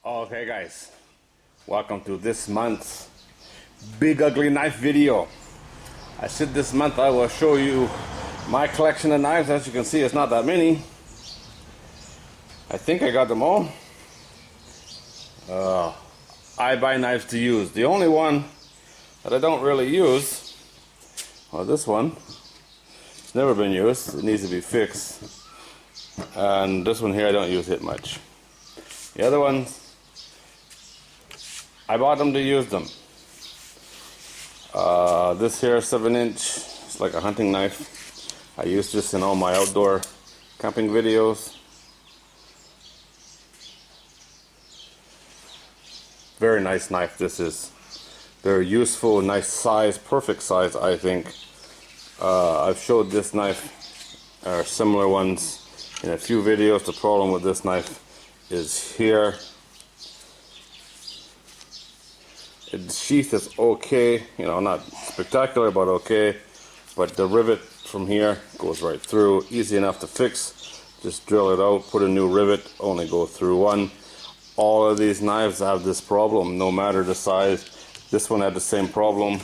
Okay guys, welcome to this month's Big Ugly Knife video. I said this month I will show you my collection of knives. As you can see, it's not that many. I think I got them all. I buy knives to use. The only one that I don't really use, well, this one, it's never been used. It needs to be fixed. And this one here, I don't use it much. The other ones, I bought them to use them. This here 7-inch, it's like a hunting knife. I use this in all my outdoor camping videos. Very nice knife this is. Very useful, nice size, perfect size I think. I've showed this knife or similar ones in a few videos. The problem with this knife is here. The sheath is okay, you know, not spectacular, but okay. But the rivet from here goes right through, easy enough to fix. Just drill it out, put a new rivet, only go through one. All of these knives have this problem, no matter the size. This one had the same problem.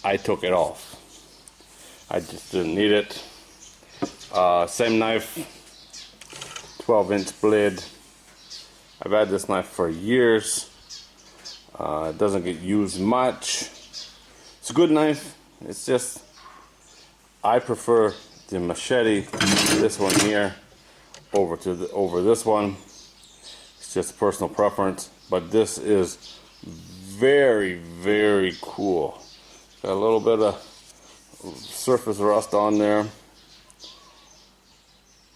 I took it off. I just didn't need it. Same knife, 12-inch blade. I've had this knife for years. It doesn't get used much. It's a good knife. It's just I prefer the Machete, this one here, over this one. It's just personal preference, but this is very, very cool. Got a little bit of surface rust on there.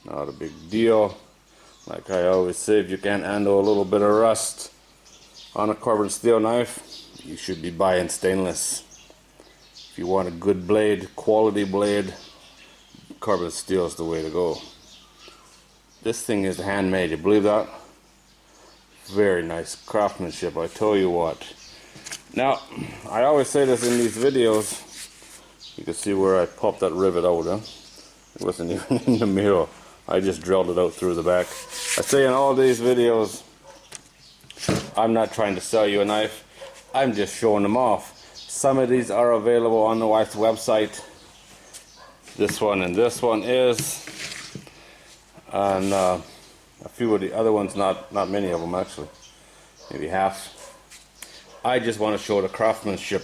Not a big deal. Like I always say, if you can't handle a little bit of rust on a carbon steel knife, you should be buying stainless. If you want a good blade, quality blade, carbon steel is the way to go. This thing is handmade, you believe that? Very nice craftsmanship, I tell you what. Now, I always say this in these videos. You can see where I popped that rivet out, huh? It wasn't even in the middle. I just drilled it out through the back. I say in all these videos, I'm not trying to sell you a knife. I'm just showing them off. Some of these are available on the wife's website. This one and this one is. And a few of the other ones, not many of them actually. Maybe half. I just want to show the craftsmanship.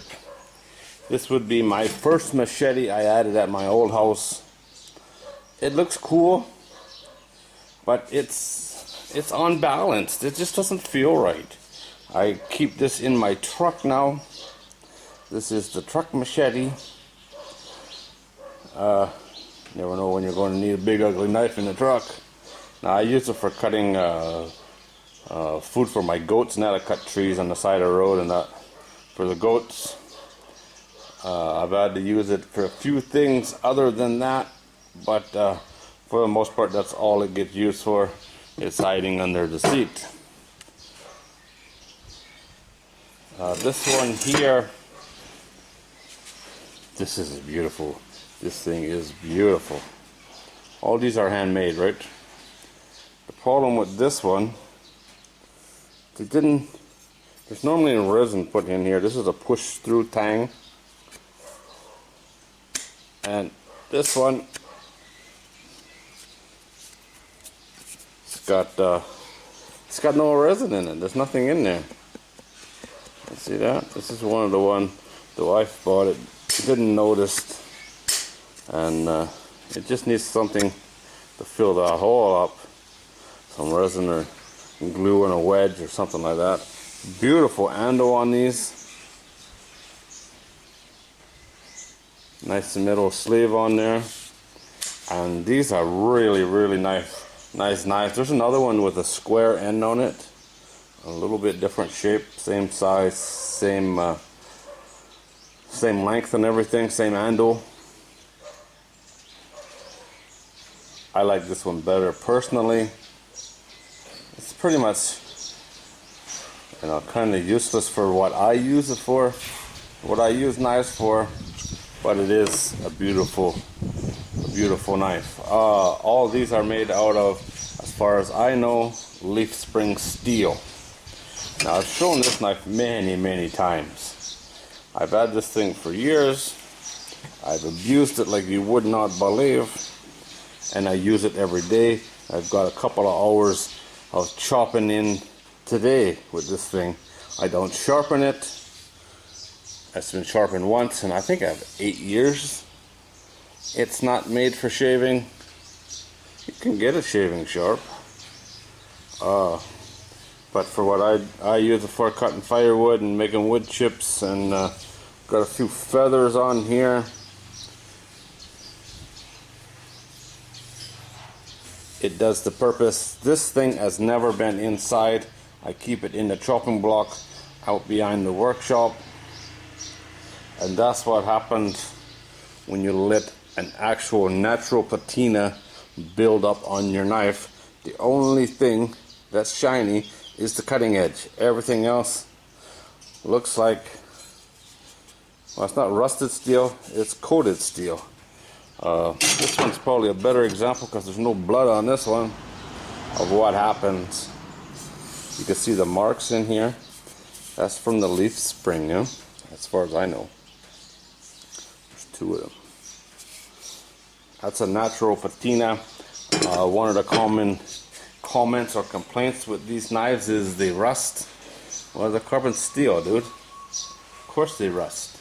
This would be my first machete I added at my old house. It looks cool, but it's unbalanced. It just doesn't feel right. I keep this in my truck now. This is the truck machete. Never know when you're going to need a big ugly knife in the truck. Now I use it for cutting food for my goats. Now I cut trees on the side of the road and that for the goats. I've had to use it for a few things other than that, but for the most part that's all it gets used for. It's hiding under the seat. This one here, this is beautiful. This thing is beautiful. All these are handmade, right? The problem with this one, there's normally a resin put in here. This is a push-through tang. And this one, it's got no resin in it. There's nothing in there. See that? This is one of the one the wife bought it. She didn't notice, and it just needs something to fill that hole up. Some resin or glue and a wedge or something like that. Beautiful handle on these. Nice middle sleeve on there, and these are really, really nice knives. There's another one with a square end on it. A little bit different shape, same size, same length and everything, same handle. I like this one better personally. It's pretty much, you know, kind of useless for what I use it for, what I use knives for, but it is a beautiful knife. All these are made out of, as far as I know, leaf spring steel. Now I've shown this knife many times. I've had this thing for years. I've abused it like you would not believe, and I use it every day. I've got a couple of hours of chopping in today with this thing. I don't sharpen it. It's been sharpened once, and I think I have 8 years. It's not made for shaving. You can get a shaving sharp, but for what I use it for, cutting firewood and making wood chips, and got a few feathers on here. It does the purpose. This thing has never been inside. I keep it in the chopping block out behind the workshop, and that's what happens when you let an actual natural patina build up on your knife. The only thing that's shiny is the cutting edge. Everything else looks like, well, it's not rusted steel, it's coated steel. This one's probably a better example because there's no blood on this one of what happens. You can see the marks in here. That's from the leaf spring, yeah? As far as I know. There's 2 of them. That's a natural patina. One of the common comments or complaints with these knives is they rust. Well, they're carbon steel, dude. Of course they rust.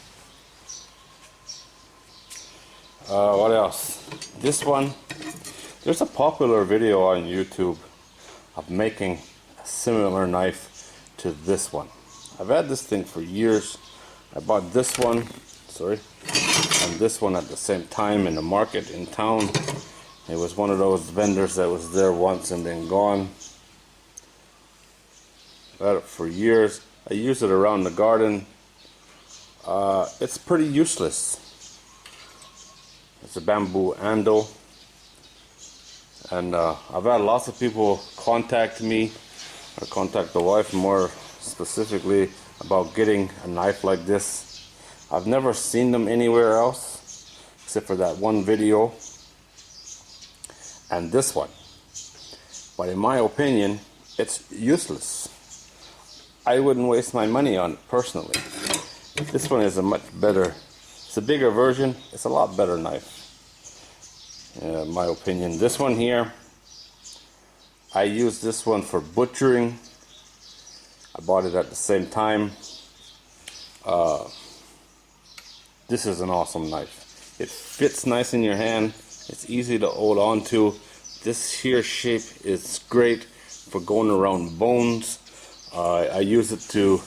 What else? This one, there's a popular video on YouTube of making a similar knife to this one. I've had this thing for years. I bought this one, and this one at the same time in the market in town. It was one of those vendors that was there once and then gone. I've had it for years. I use it around the garden. It's pretty useless. It's a bamboo handle, and I've had lots of people contact me, or contact the wife more specifically, about getting a knife like this. I've never seen them anywhere else except for that one video and this one, but in my opinion it's useless. I wouldn't waste my money on it personally. This one is a much better, it's a bigger version, it's a lot better knife, in my opinion. This one here, I use this one for butchering. I bought it at the same time. This is an awesome knife. It fits nice in your hand. It's easy to hold on to. This here shape is great for going around bones. I use it to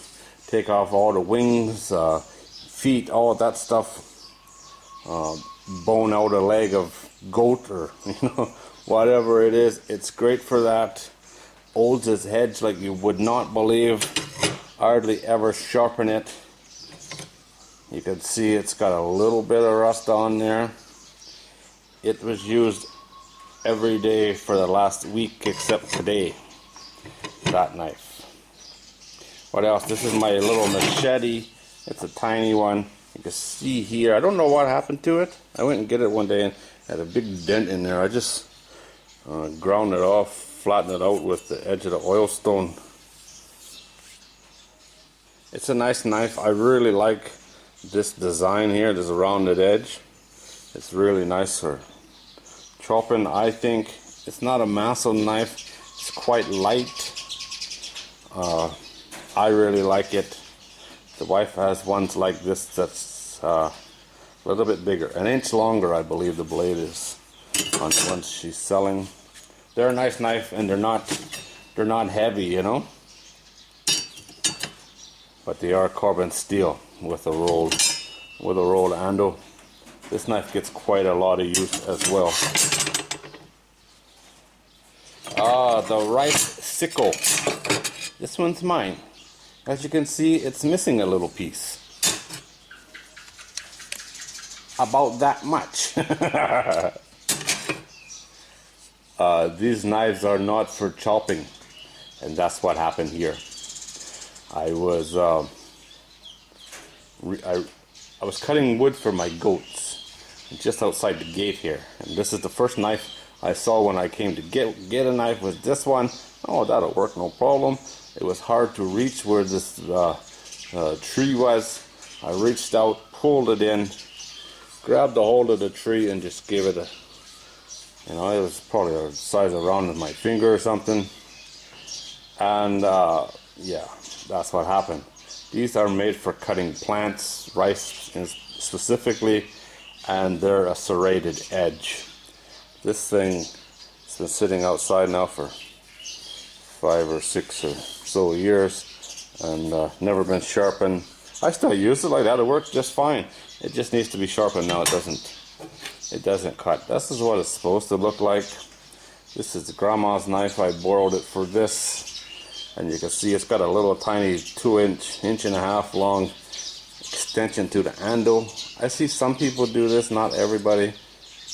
take off all the wings, feet, all that stuff. Bone out a leg of goat, or whatever it is. It's great for that. Holds its edge like you would not believe. Hardly ever sharpen it. You can see it's got a little bit of rust on there. It was used every day for the last week except today. That knife. What else? This is my little machete. It's a tiny one. You can see here, I don't know what happened to it. I went and get it one day and had a big dent in there. I just ground it off, flattened it out with the edge of the oil stone. It's a nice knife. I really like this design here. There's a rounded edge. It's really nice for chopping. I think it's not a massive knife. It's quite light. I really like it. The wife has ones like this that's a little bit bigger, an inch longer, I believe the blade is on the ones she's selling. They're a nice knife, and they're not heavy, you know. But they are carbon steel with a rolled handle. This knife gets quite a lot of use as well. The rice sickle. This one's mine. As you can see, it's missing a little piece. About that much. These knives are not for chopping, and that's what happened here. I was cutting wood for my goats just outside the gate here, and this is the first knife I saw when I came to get a knife. Was this one. Oh, that'll work, no problem. It was hard to reach where this tree was. I reached out, pulled it in, grabbed the hold of the tree, and just gave it a, it was probably the size around my finger or something. And yeah, that's what happened. These are made for cutting plants, rice specifically, and they're a serrated edge. This thing has been sitting outside now for 5 or 6 or so years, and never been sharpened. I still use it like that. It works just fine. It just needs to be sharpened now. It doesn't cut. This is what it's supposed to look like. This is grandma's knife. I borrowed it for this. And you can see it's got a little tiny 2-inch, inch and a half long extension to the handle. I see some people do this, not everybody.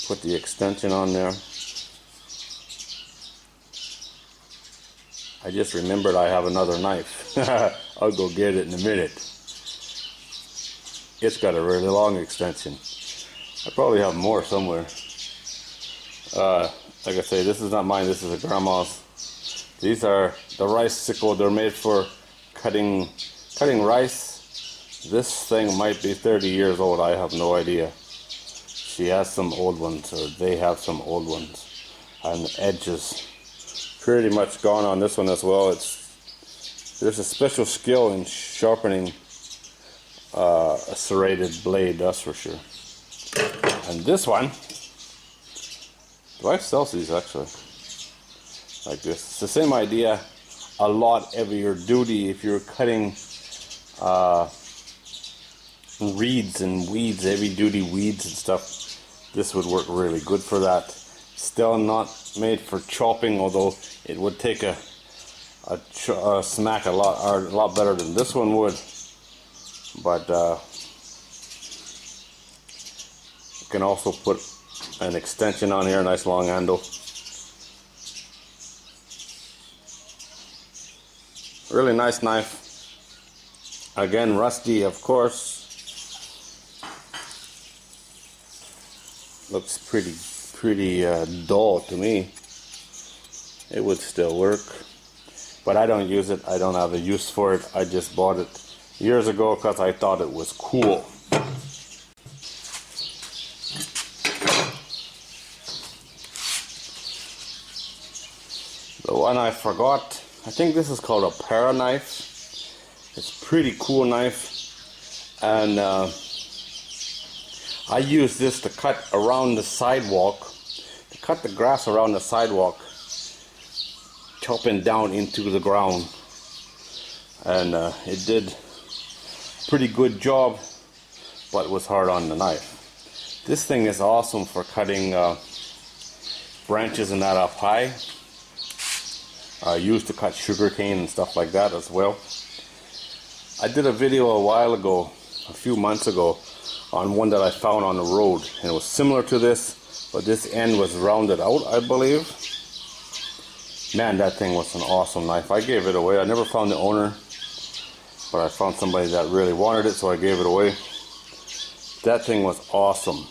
Put the extension on there. I just remembered I have another knife. I'll go get it in a minute. It's got a really long extension. I probably have more somewhere. Like I say, this is not mine, this is a grandma's. These are the rice sickle. They're made for cutting rice. This thing might be 30 years old. I have no idea. She has some old ones, or they have some old ones. And the edge is pretty much gone on this one as well. There's a special skill in sharpening a serrated blade, that's for sure. And this one, do I sell these actually? Like this. It's the same idea. A lot heavier duty if you're cutting reeds and weeds, heavy duty weeds and stuff. This would work really good for that. Still not made for chopping, although it would take a smack a lot better than this one would. But you can also put an extension on here, a nice long handle. Really nice knife. Again, rusty, of course. Looks pretty dull to me. It would still work, but I don't use it. I don't have a use for it. I just bought it years ago because I thought it was cool. The one I forgot, I think this is called a para knife. It's a pretty cool knife, and I use this to cut around the sidewalk, to cut the grass around the sidewalk, chopping down into the ground. And it did a pretty good job, but it was hard on the knife. This thing is awesome for cutting branches and that up high. Used to cut sugarcane and stuff like that as well. I did a video a while ago, a few months ago, on one that I found on the road, and it was similar to this, but this end was rounded out, I believe. Man, that thing was an awesome knife. I gave it away. I never found the owner, but I found somebody that really wanted it, so I gave it away. That thing was awesome.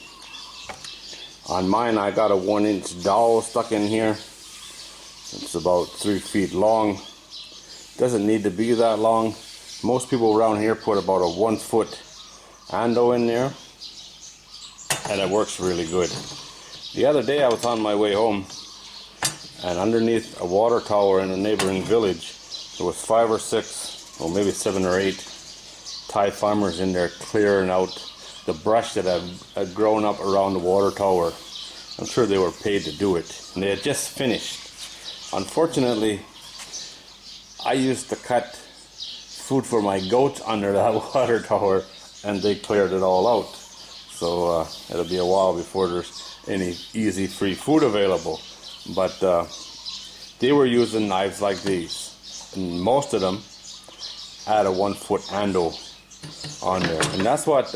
On mine, I got a 1-inch dowel stuck in here. It's about 3 feet long. Doesn't need to be that long. Most people around here put about a 1-foot handle in there, and it works really good. The other day I was on my way home, and underneath a water tower in a neighboring village, there was 5 or 6, or maybe 7 or 8 Thai farmers in there clearing out the brush that had grown up around the water tower. I'm sure they were paid to do it, and they had just finished. Unfortunately, I used to cut food for my goats under that water tower, and they cleared it all out. So it'll be a while before there's any easy free food available. But they were using knives like these, and most of them had a 1-foot handle on there. And that's what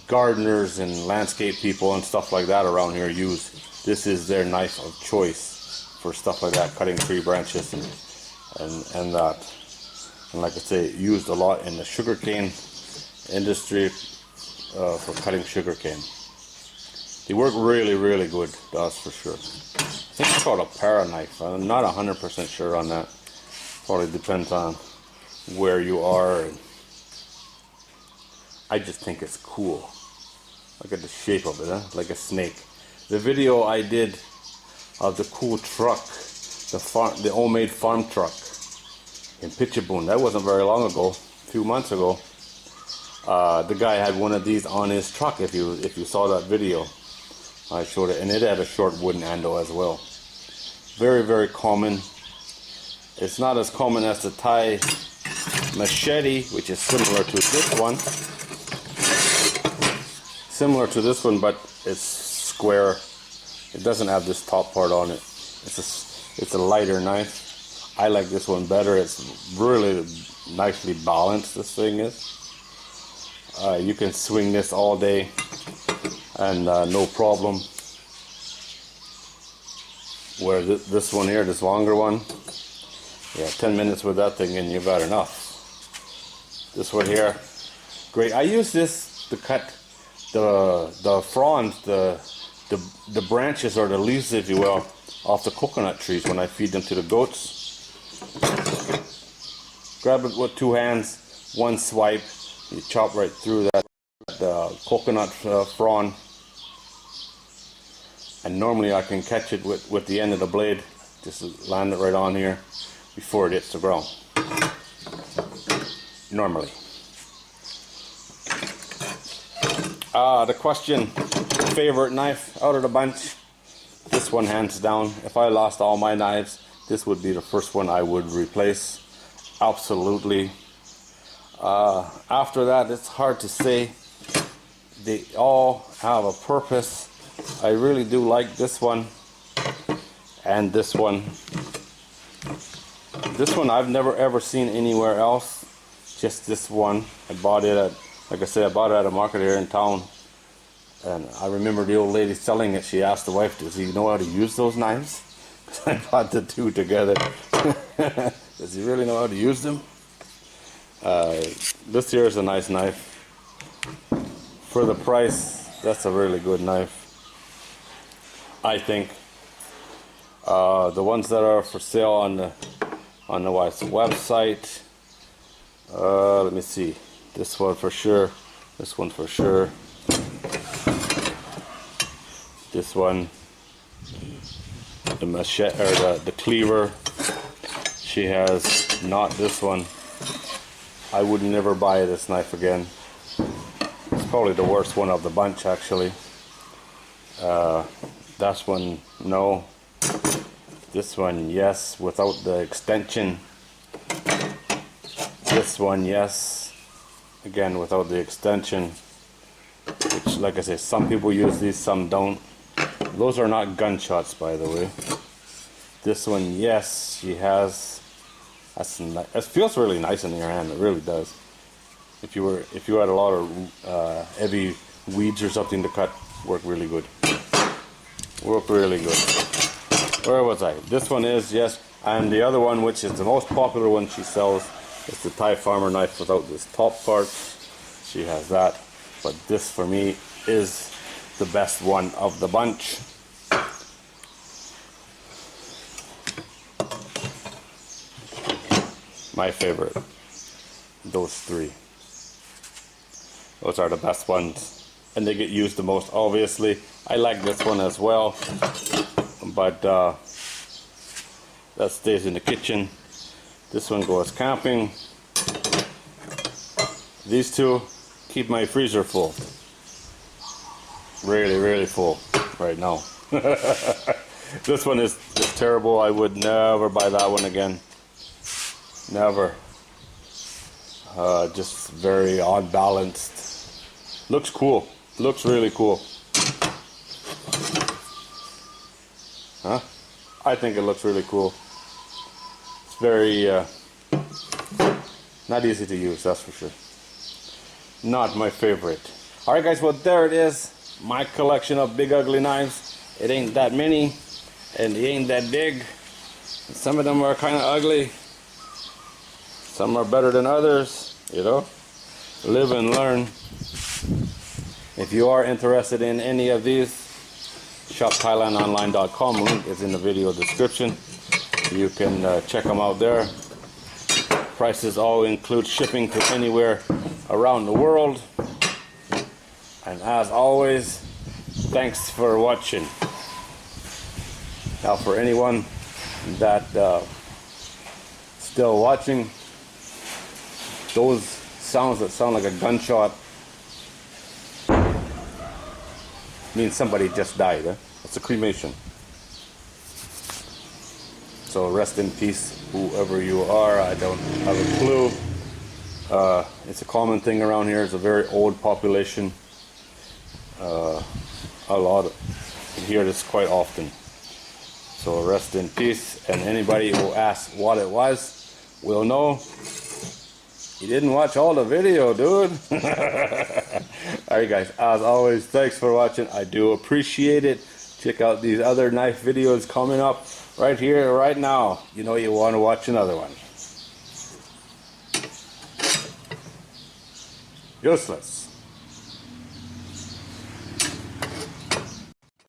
gardeners and landscape people and stuff like that around here use. This is their knife of choice for stuff like that, cutting tree branches and that. And like I say, used a lot in the sugarcane industry for cutting sugarcane. They work really, really good, that's for sure. think it's called a para knife. I'm not 100% sure on that. Probably depends on where you are. And I just think it's cool. Look at the shape of it, huh? Like a snake. The video I did of the cool truck, the homemade farm truck in Pitchaboon, that wasn't very long ago, a few months ago. The guy had one of these on his truck. If you saw that video, I showed it, and it had a short wooden handle as well. Very, very common. It's not as common as the Thai machete, which is similar to this one. Similar to this one, but it's square. It doesn't have this top part on it. It's a lighter knife. I like this one better. It's really nicely balanced, this thing is. You can swing this all day and no problem. Where this one here, this longer one, yeah, 10 minutes with that thing and you got enough. This one here, great. I use this to cut the fronds, the branches or the leaves, if you will, off the coconut trees when I feed them to the goats. Grab it with two hands, one swipe, you chop right through that coconut frond. And normally I can catch it with the end of the blade, just land it right on here before it hits the ground. Normally. The question, favorite knife out of the bunch, this one hands down. If I lost all my knives, this would be the first one I would replace. Absolutely. After that, it's hard to say. They all have a purpose. I really do like this one and this one. This one I've never ever seen anywhere else. Just this one. I bought it at, like I said, I bought it at a market here in town. And I remember the old lady selling it. She asked the wife, does he know how to use those knives? Because I bought the two together. Does he really know how to use them? This here is a nice knife. For the price, that's a really good knife, I think. The ones that are for sale on the wife's website, let me see. This one for sure. This one for sure. This one, the machete or the cleaver. She has not this one. I would never buy this knife again. It's probably the worst one of the bunch, actually. That one, no. This one, yes, without the extension. This one, yes, again without the extension. Which, like I say, some people use these, some don't. Those are not gunshots, by the way. This one, yes, she has. It feels really nice in your hand. It really does. If you had a lot of heavy weeds or something to cut, work really good. Work really good. Where was I? This one is, yes, and the other one, which is the most popular one she sells, is the Thai farmer knife without this top part. She has that, but this for me is the best one of the bunch. My favorite. Those three. Those are the best ones. And they get used the most, obviously. I like this one as well. But that stays in the kitchen. This one goes camping. These two keep my freezer full. Really, really full right now. This one is terrible. I would never buy that one again. Never. Just very unbalanced. Looks cool. Looks really cool. Huh? I think it looks really cool. It's very not easy to use, that's for sure. Not my favorite. Alright guys, well there it is. My collection of big ugly knives. It ain't that many and it ain't that big. Some of them are kind of ugly. Some are better than others, you know. Live and learn. If you are interested in any of these, shopthailandonline.com. Link is in the video description. You can check them out there. Prices all include shipping to anywhere around the world. And as always, thanks for watching. Now for anyone that still watching, those sounds that sound like a gunshot means somebody just died. It's a cremation. So rest in peace, whoever you are. I don't have a clue. It's a common thing around here. It's a very old population. You hear this quite often. So rest in peace. And anybody who asks what it was will know you didn't watch all the video, dude. Alright guys, as always, thanks for watching. I do appreciate it. Check out these other knife videos coming up right here, right now. You know you want to watch another one. Useless.